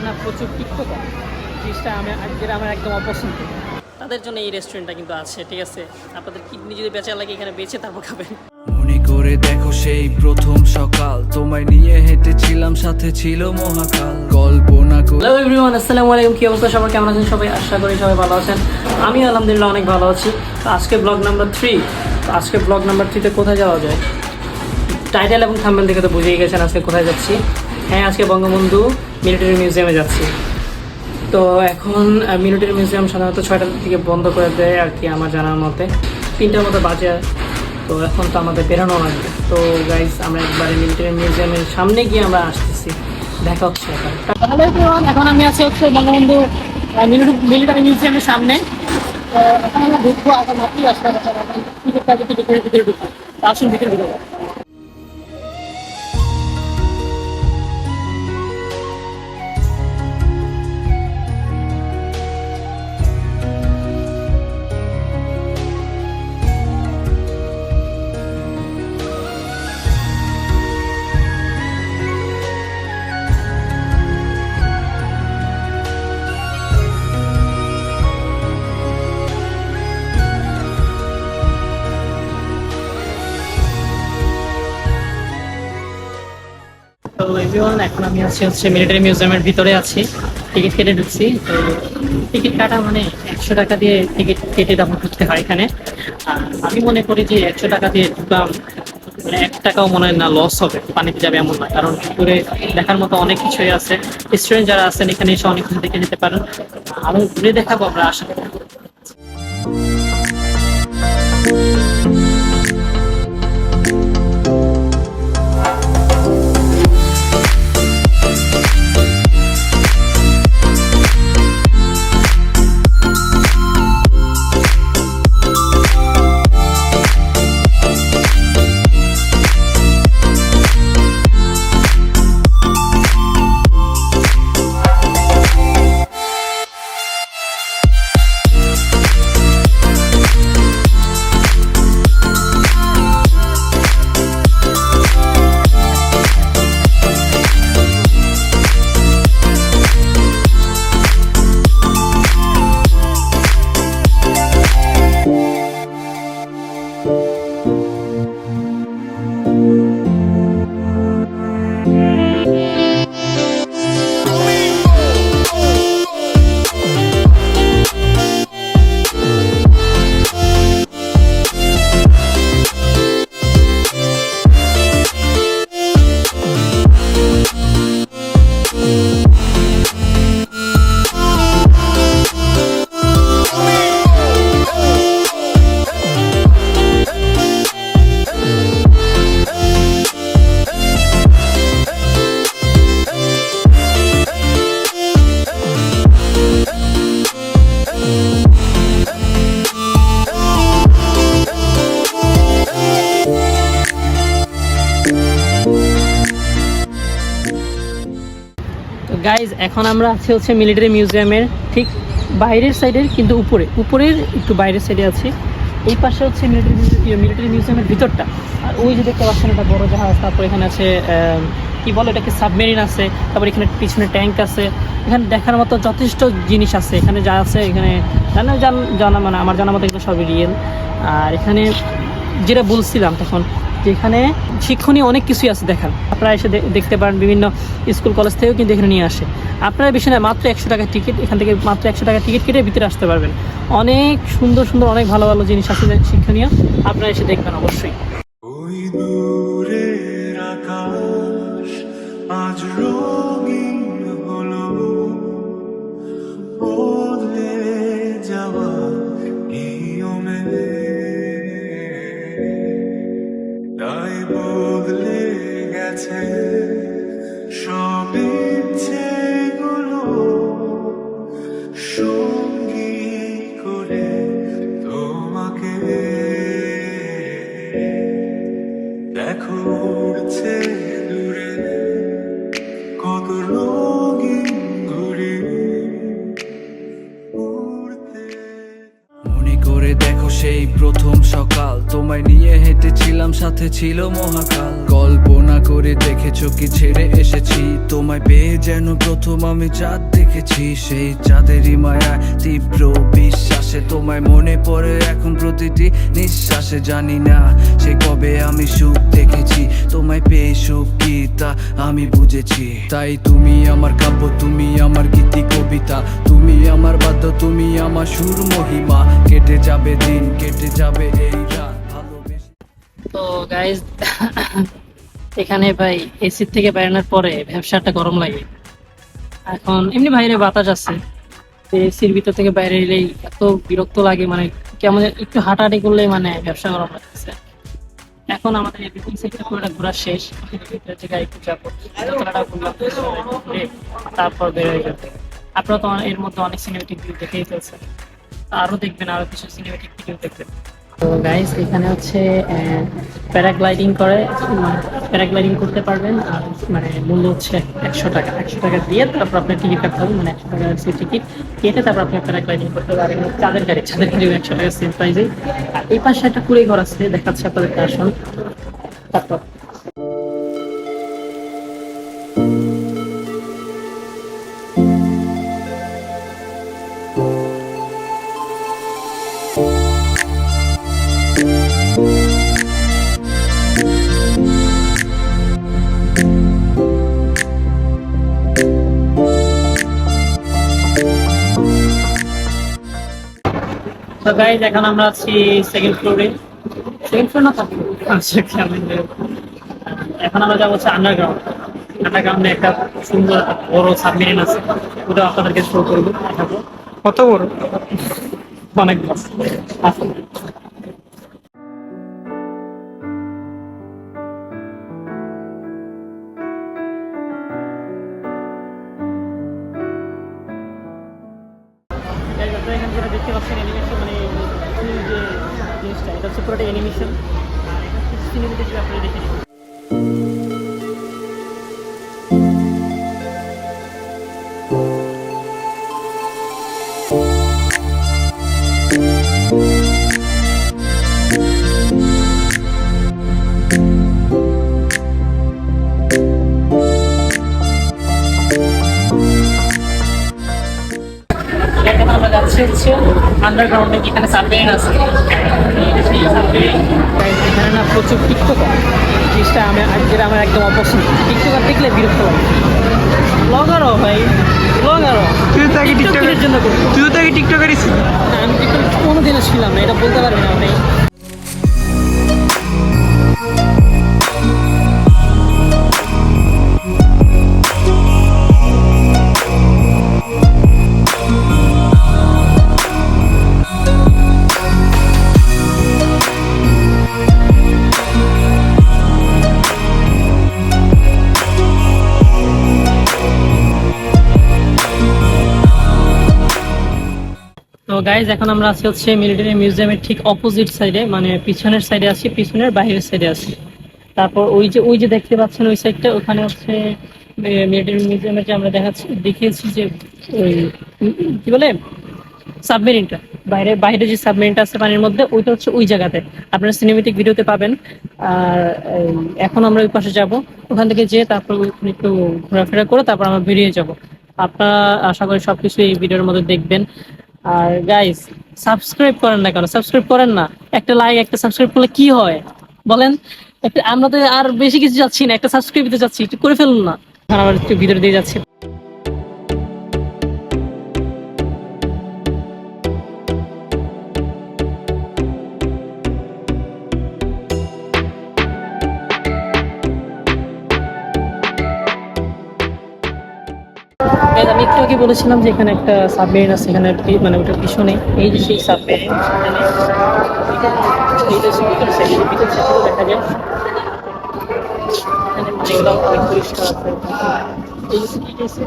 না প্রচুর টিকটকার, জিনিসটা যেটা আমার একদম অপছন্দ। তাদের জন্য এই রেস্টুরেন্টটা কিন্তু আছে, ঠিক আছে? আপনাদের কিডনি যদি বেচা লাগে এখানে বেচে তারপর খাবেন। মনে করে দেখো সেই প্রথম সকাল, তোমায় নিয়ে হেঁটেছিলাম, সাথে ছিল মহাকাল। কল্পনা করে হ্যালো এভরিওয়ান, আসসালামু আলাইকুম। কি অবস্থা সবার, কেমন আছেন সবাই? আশা করি সবাই ভালো আছেন। আমি আলহামদুলিল্লাহ অনেক ভালো আছি। তো আজকে ব্লগ নাম্বার 3। তো আজকে ব্লগ নাম্বার 3তে কোথায় যাওয়া যায়? টাইটেল এবং থাম্বনেল দেখে তো বুঝেই গেছেন আজকে কোথায় যাচ্ছি। হ্যাঁ, আজকে বঙ্গবন্ধু মিলিটারি মিউজিয়ামে যাচ্ছি। তো এখন মিলিটারি মিউজিয়াম সাধারণত 6টার দিকে বন্ধ করে দেয় আর কি, আমার জানার মতে 3টার মতো বাজে। তো এখন তো আমাদের বেরোনো লাগবে। তো গাইজ, আমরা একবারে মিলিটারি মিউজিয়ামের সামনে গিয়ে আমরা আসতেছি, দেখা হচ্ছে এখন। হ্যালো এভরিওয়ান, এখন আমি আছি হচ্ছে বঙ্গবন্ধু মিলিটারি মিউজিয়ামের সামনে। তো এখন আমরা ঢুকবো, এখন মাত্রই আসতে হবে, ভিতরে ঢুকবো। আসুন ভিতরে ঢুকবো। তো এভরিওয়ান, এখন আমি আছি হচ্ছে মিলিটারি মিউজিয়ামের ভিতরে আছি, টিকিট কেটে ঢুকছি। তো টিকিট কাটা মানে 100 টাকা দিয়ে টিকিট কেটে তারপর ঢুকতে হয় এখানে। আর আমি মনে করি যে 100 টাকা দিয়ে ঢুকলাম মানে 1 টাকাও মনে হয় না লস হবে, পানিতে যাবে এমন না। কারণ ভিতরে দেখার মতো অনেক কিছুই আছে। স্টুডেন্ট যারা আছেন এখানে এসে অনেক কিছু দেখে নিতে পারেন। আরো ঘুরে দেখাবো আমরা আশা করি। গাইজ, এখন আমরা আছি হচ্ছে মিলিটারি মিউজিয়ামের ঠিক বাইরের সাইডের, কিন্তু উপরের একটু বাইরের সাইডে আছি। এই পাশে হচ্ছে মিলিটারি মিউজিয়ামের ভিতরটা। আর ওই যে দেখতে পাচ্ছেন একটা বড় জাহাজ, তারপর এখানে আছে কি বলে এটাকে, সাবমেরিন আছে। তারপর এখানে পিছনে ট্যাঙ্ক আছে। এখানে দেখার মতো যথেষ্ট জিনিস আছে। এখানে যা আছে এখানে জানা মানে আমার জানা মতো এগুলো সবই রিয়েল। আর এখানে যেটা বলছিলাম তখন, যেখানে শিক্ষণীয় অনেক কিছুই আছে দেখার, আপনারা এসে দেখতে পারেন। বিভিন্ন স্কুল কলেজ থেকেও কিন্তু এখানে নিয়ে আসে। আপনারা বেশি না, মাত্র 100 টাকা টিকিট, এখান থেকে মাত্র 100 টাকা টিকিট কেটে ভিতরে আসতে পারবেন। অনেক সুন্দর সুন্দর অনেক ভালো ভালো জিনিস আছে শিক্ষণীয়, আপনারা এসে দেখবেন অবশ্যই। ওই দূরের আকাশ আজ রঙিন হলো, বদলে যাওয়া নিয়মে তাই বদলে গেছে সব ইচ্ছেগুলো, সঙ্গী করে তোমাকে তোমায় নিয়ে হেঁটেছিলাম, সাথে ছিল মহাকাল। কল্পনা করে দেখেছো কি ছেড়ে এসেছি, তোমায় পেয়ে যেন প্রথম আমি চাঁদ দেখেছি। সেই চাঁদেরই মায়ায় তীব্র বিশ্বাসে তোমায় মনে পড়ে এখন প্রতিটি নিঃশ্বাসে। জানি না সে কবে আমি সুখ দেখেছি, তোমায় পেয়ে সুখ কি তা আমি বুঝেছি। তাই তুমি আমার কাব্য, তুমি আমার গীতি কবিতা, তুমি আমার বাদ্য, তুমি আমার সুর মহিমা। কেটে যাবে দিন, কেটে যাবে এই রাত ভালোবেসে। তো গাইজ এখানে ভাই এসির থেকে বেরোনোর পরে ব্যবসাটা গরম লাগে। এখন এমনি বাইরে বাতাস আছে, এসির ভিতর থেকে বাইরে এলেই এত বিরক্ত লাগে, মানে কেমন একটু হাঁটাহাঁটি করলেই মানে ব্যবসা গরম লাগতেছে। এখন আমাদের এই বিপিন সেক্টর পুরোটা ঘোরা শেষ, ভিতরের জায়গায় একটু যাবো, যতটা ঘুরলাম ঘুরে তারপর বেরোয় যাবে। আপনারা তো এর মধ্যে অনেক সিনেমেটিক ভিউ দেখেই ফেলছেন, আরো দেখবেন, আরো কিছু সিনেমেটিক ভিডিও দেখবেন। তো গাইস এখানে হচ্ছে প্যারাগ্লাইডিং করে, প্যারাগ্লাইডিং করতে পারবেন। আর মানে মূল্য হচ্ছে 100 টাকা। 100 টাকা দিয়ে তারপর আপনার টিকিট কাটতে হবে, মানে 100 টাকার টিকিট কেটে তারপর আপনি প্যারাগ্লাইডিং করতে পারবেন। চাঁদের গাড়ি 100 টাকা সেম প্রাইসে। আর এই পাশে একটা কুড়ে ঘর আছে, দেখাচ্ছে আপনাদেরকে, আসুন। তারপর তো গাইজ এখন আমরা আছি সেকেন্ড ফ্লোরে। সেকেন্ড ফ্লোর না থাকি, এখন আমরা যাবো হচ্ছে আন্ডারগ্রাউন্ড। আন্ডারগ্রাউন্ডে একটা সুন্দর বড় সাবমেরিন আছে, ওটা আপনাদেরকে শো করবো, দেখাবো। কত বড়, অনেক বড়। আসুন। এখান থেকে দেখতে পাচ্ছেন অ্যানিমেশন, মানে যে জিনিসটা, এটা হচ্ছে পুরোটা অ্যানিমেশন। আর এটা হচ্ছে সিনেমেটিক, আপনারা দেখে নিন। এখন আমরা যাচ্ছি হচ্ছে আন্ডারগ্রাউন্ডে, যেখানে সাবমেরিন আছে। সেই সাবমেরিন এখানে না প্রচুর টিকটকার, জিনিসটা যেটা আমার একদম অপছন্দ। টিকটকার দেখলে বিরক্ত লাগে। ব্লগারও ভাই, ব্লগারও টিকটকের জন্য করি। তুই তো আগে টিকটকারই ছিল। না, আমি টিকটক কোনোদিনও ছিলাম না, এটা বলতে পারবি না আপনি। তো গাইজ এখন আমরা আছি হচ্ছে মিলিটারি মিউজিয়ামের ঠিক অপোজিট সাইডে, মানে পিছনের সাইডে আছি, পিছনের বাইরের সাইডে আছি। তারপর ওই যে দেখতে পাচ্ছেন ওই সাইডটা, ওখানে হচ্ছে মিলিটারি মিউজিয়ামের যে আমরা দেখিয়েছি যে ওই কি বলে সাবমেরিনটা, বাইরে যে সাবমেরিনটা আছে পানির মধ্যে, ওইটা হচ্ছে ওই জায়গাতে আপনারা সিনেমেটিক ভিডিওতে পাবেন। আর এখন আমরা ওই পাশে যাব, ওখান থেকে যেয়ে তারপর ওইখানে একটু ঘোরাফেরা করে তারপর আমরা বেরিয়ে যাব। আপনারা আশা করি সবকিছু এই ভিডিওর মধ্যে দেখবেন। আর গাইস সাবস্ক্রাইব করেন না কেন? সাবস্ক্রাইব করেন না, একটা লাইক একটা সাবস্ক্রাইব করলে কি হয় বলেন? আমরা তো আর বেশি কিছু যাচ্ছি না, একটা সাবস্ক্রাইব দিতে যাচ্ছি, একটু করে ফেলুন না। এখন আবার একটু ভিতরে দিয়ে যাচ্ছি। আমি একটু আগে বলেছিলাম যে এখানে একটা সাবমেরিন আছে, এখানে মানে ওটার পিছনে এই যে সেই সাবমেরিন, দেখা যায় এগুলো অনেক পরিষ্কার আছে।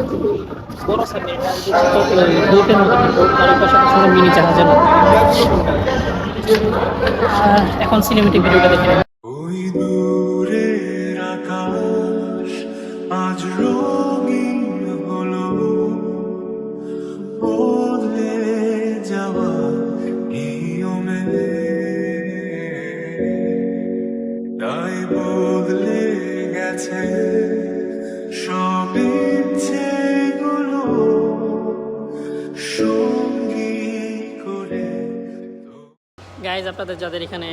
বড় সাবমেরিন বোটের মতো, তার পাশাপাশি মিনি জাহাজের মতো। এখন সিনেমেটিক ভিডিওটা দেখে নেব। ওই দূরের আকাশ আজ রঙিন হলো, বদলে যাওয়া নিয়মে আপনাদের যাদের এখানে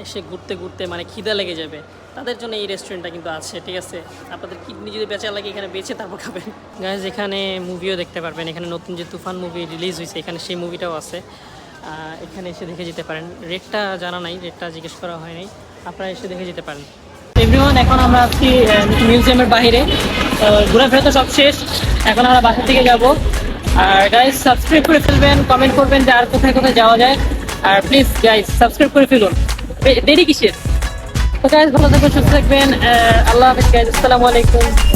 এসে ঘুরতে ঘুরতে মানে খিদা লেগে যাবে তাদের জন্য এই রেস্টুরেন্টটা কিন্তু আছে, ঠিক আছে? আপনাদের কিডনি যদি বেচা লাগে এখানে বেচে তারপর খাবেন। গাইজ এখানে মুভিও দেখতে পারবেন, এখানে নতুন যে তুফান মুভি রিলিজ হয়েছে এখানে সেই মুভিটাও আছে, এখানে এসে দেখে যেতে পারেন। রেটটা জানা নাই, রেটটা জিজ্ঞেস করা হয়নি, আপনারা এসে দেখে যেতে পারেন। এভরিওয়ান, এখন আমরা আছি মিউজিয়ামের বাইরে, ঘোরাফেরা তো সব শেষ, এখন আমরা বাসা থেকে যাব। আর গাইজ সাবস্ক্রাইব করে ফেলবেন, কমেন্ট করবেন যে আর কোথায় কোথায় যাওয়া যায়, আর প্লিজ গাইজ সাবস্ক্রাইব করে ফেলুন, দেরি কিসের? তো গাইজ ভালো থাকবেন, সুস্থ থাকবেন, আল্লাহ হাফেজ গাইজ, আসসালামু আলাইকুম।